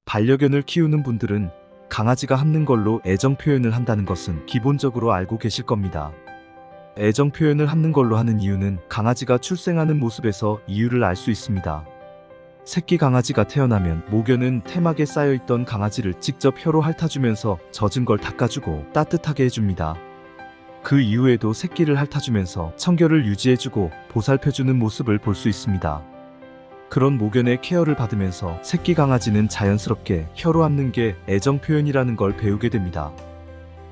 반려견을 키우는 분들은 강아지가 핥는 걸로 애정 표현을 한다는 것은 기본적으로 알고 계실 겁니다. 애정 표현을 핥는 걸로 하는 이유는 강아지가 출생하는 모습에서 이유를 알 수 있습니다. 새끼 강아지가 태어나면 모견은 태막에 쌓여있던 강아지를 직접 혀로 핥아주면서 젖은 걸 닦아주고 따뜻하게 해줍니다. 그 이후에도 새끼를 핥아주면서 청결을 유지해주고 보살펴주는 모습을 볼 수 있습니다. 그런 모견의 케어를 받으면서 새끼 강아지는 자연스럽게 혀로 핥는 게 애정 표현이라는 걸 배우게 됩니다.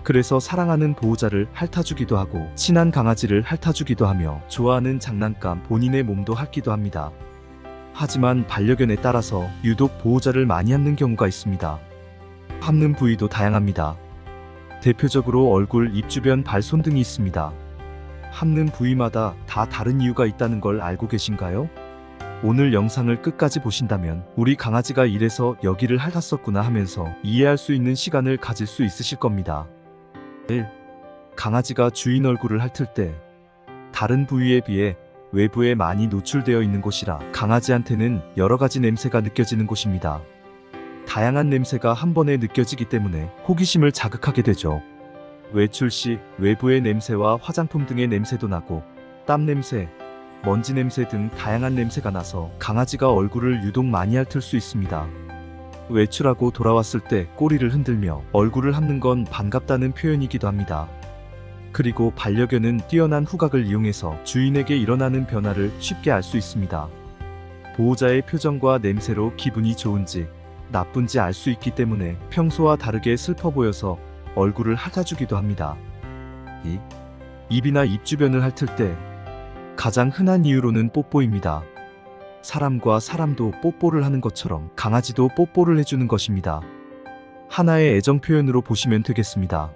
그래서 사랑하는 보호자를 핥아주기도 하고 친한 강아지를 핥아주기도 하며 좋아하는 장난감 본인의 몸도 핥기도 합니다. 하지만 반려견에 따라서 유독 보호자를 많이 핥는 경우가 있습니다. 핥는 부위도 다양합니다. 대표적으로 얼굴, 입 주변, 발, 손 등이 있습니다. 핥는 부위마다 다 다른 이유가 있다는 걸 알고 계신가요? 오늘 영상을 끝까지 보신다면 우리 강아지가 이래서 여기를 핥았었구나 하면서 이해할 수 있는 시간을 가질 수 있으실 겁니다. 1. 강아지가 주인 얼굴을 핥을 때 다른 부위에 비해 외부에 많이 노출되어 있는 곳이라 강아지한테는 여러 가지 냄새가 느껴지는 곳입니다. 다양한 냄새가 한 번에 느껴지기 때문에 호기심을 자극하게 되죠. 외출 시 외부의 냄새와 화장품 등의 냄새도 나고 땀 냄새, 먼지 냄새 등 다양한 냄새가 나서 강아지가 얼굴을 유독 많이 핥을 수 있습니다. 외출하고 돌아왔을 때 꼬리를 흔들며 얼굴을 핥는 건 반갑다는 표현이기도 합니다. 그리고 반려견은 뛰어난 후각을 이용해서 주인에게 일어나는 변화를 쉽게 알 수 있습니다. 보호자의 표정과 냄새로 기분이 좋은지 나쁜지 알 수 있기 때문에 평소와 다르게 슬퍼 보여서 얼굴을 핥아주기도 합니다. 2. 입이나 입 주변을 핥을 때 가장 흔한 이유로는 뽀뽀입니다. 사람과 사람도 뽀뽀를 하는 것처럼 강아지도 뽀뽀를 해주는 것입니다. 하나의 애정 표현으로 보시면 되겠습니다.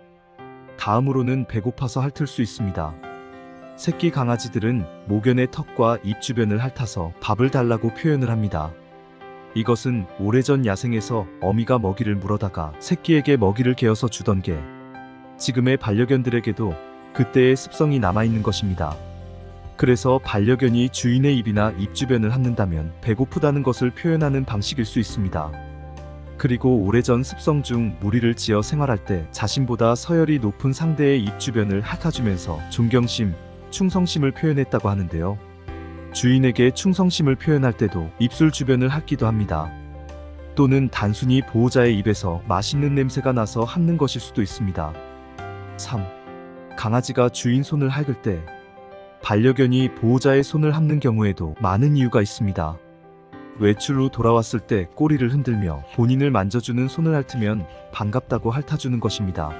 다음으로는 배고파서 핥을 수 있습니다. 새끼 강아지들은 모견의 턱과 입 주변을 핥아서 밥을 달라고 표현을 합니다. 이것은 오래전 야생에서 어미가 먹이를 물어다가 새끼에게 먹이를 개어서 주던 게 지금의 반려견들에게도 그때의 습성이 남아있는 것입니다. 그래서 반려견이 주인의 입이나 입 주변을 핥는다면 배고프다는 것을 표현하는 방식일 수 있습니다. 그리고 오래전 습성 중 무리를 지어 생활할 때 자신보다 서열이 높은 상대의 입 주변을 핥아주면서 존경심, 충성심을 표현했다고 하는데요. 주인에게 충성심을 표현할 때도 입술 주변을 핥기도 합니다. 또는 단순히 보호자의 입에서 맛있는 냄새가 나서 핥는 것일 수도 있습니다. 3. 강아지가 주인 손을 핥을 때 반려견이 보호자의 손을 핥는 경우에도 많은 이유가 있습니다. 외출 후 돌아왔을 때 꼬리를 흔들며 본인을 만져주는 손을 핥으면 반갑다고 핥아주는 것입니다.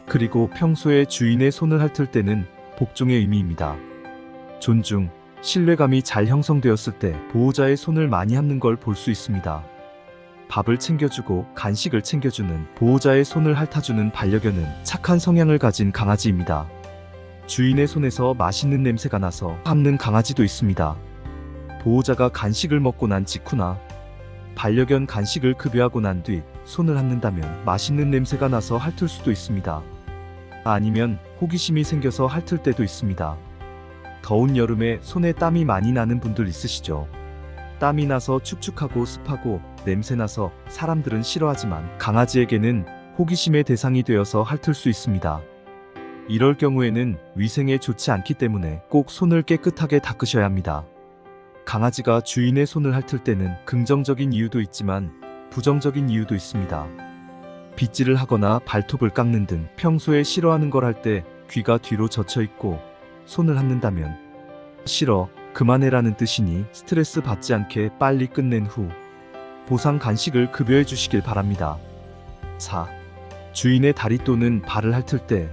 그리고 평소에 주인의 손을 핥을 때는 복종의 의미입니다. 존중, 신뢰감이 잘 형성되었을 때 보호자의 손을 많이 핥는 걸 볼 수 있습니다. 밥을 챙겨주고 간식을 챙겨주는 보호자의 손을 핥아주는 반려견은 착한 성향을 가진 강아지입니다. 주인의 손에서 맛있는 냄새가 나서 핥는 강아지도 있습니다. 보호자가 간식을 먹고 난 직후나 반려견 간식을 급여하고 난 뒤 손을 핥는다면 맛있는 냄새가 나서 핥을 수도 있습니다. 아니면 호기심이 생겨서 핥을 때도 있습니다. 더운 여름에 손에 땀이 많이 나는 분들 있으시죠? 땀이 나서 축축하고 습하고 냄새나서 사람들은 싫어하지만 강아지에게는 호기심의 대상이 되어서 핥을 수 있습니다. 이럴 경우에는 위생에 좋지 않기 때문에 꼭 손을 깨끗하게 닦으셔야 합니다. 강아지가 주인의 손을 핥을 때는 긍정적인 이유도 있지만 부정적인 이유도 있습니다. 빗질을 하거나 발톱을 깎는 등 평소에 싫어하는 걸 할 때 귀가 뒤로 젖혀 있고 손을 핥는다면 싫어, 그만해라는 뜻이니 스트레스 받지 않게 빨리 끝낸 후 보상 간식을 급여해 주시길 바랍니다. 4. 주인의 다리 또는 발을 핥을 때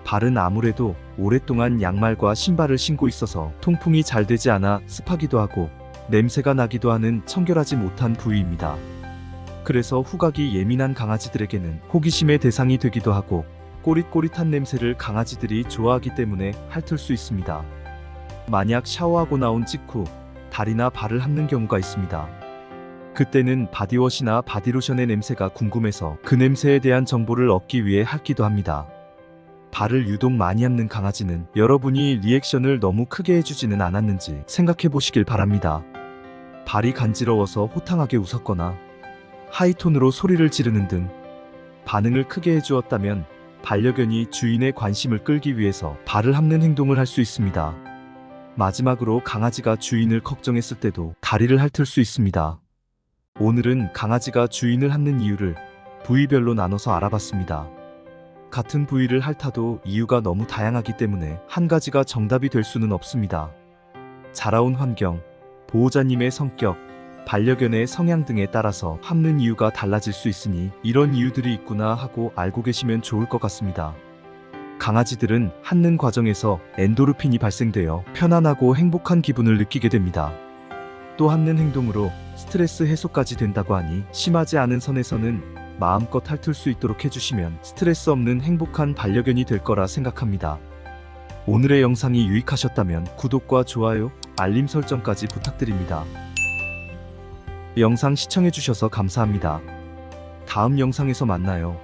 발은 아무래도 오랫동안 양말과 신발을 신고 있어서 통풍이 잘 되지 않아 습하기도 하고 냄새가 나기도 하는 청결하지 못한 부위입니다. 그래서 후각이 예민한 강아지들에게는 호기심의 대상이 되기도 하고 꼬릿꼬릿한 냄새를 강아지들이 좋아하기 때문에 핥을 수 있습니다. 만약 샤워하고 나온 직후 다리나 발을 핥는 경우가 있습니다. 그때는 바디워시나 바디로션의 냄새가 궁금해서 그 냄새에 대한 정보를 얻기 위해 핥기도 합니다. 발을 유독 많이 핥는 강아지는 여러분이 리액션을 너무 크게 해주지는 않았는지 생각해 보시길 바랍니다. 발이 간지러워서 호탕하게 웃었거나 하이톤으로 소리를 지르는 등 반응을 크게 해주었다면 반려견이 주인의 관심을 끌기 위해서 발을 핥는 행동을 할 수 있습니다. 마지막으로 강아지가 주인을 걱정했을 때도 다리를 핥을 수 있습니다. 오늘은 강아지가 주인을 핥는 이유를 부위별로 나눠서 알아봤습니다. 같은 부위를 핥아도 이유가 너무 다양하기 때문에 한 가지가 정답이 될 수는 없습니다. 자라온 환경, 보호자님의 성격, 반려견의 성향 등에 따라서 핥는 이유가 달라질 수 있으니 이런 이유들이 있구나 하고 알고 계시면 좋을 것 같습니다. 강아지들은 핥는 과정에서 엔도르핀이 발생되어 편안하고 행복한 기분을 느끼게 됩니다. 또 핥는 행동으로 스트레스 해소까지 된다고 하니 심하지 않은 선에서는 마음껏 핥을 수 있도록 해주시면 스트레스 없는 행복한 반려견이 될 거라 생각합니다. 오늘의 영상이 유익하셨다면 구독과 좋아요, 알림 설정까지 부탁드립니다. 영상 시청해주셔서 감사합니다. 다음 영상에서 만나요.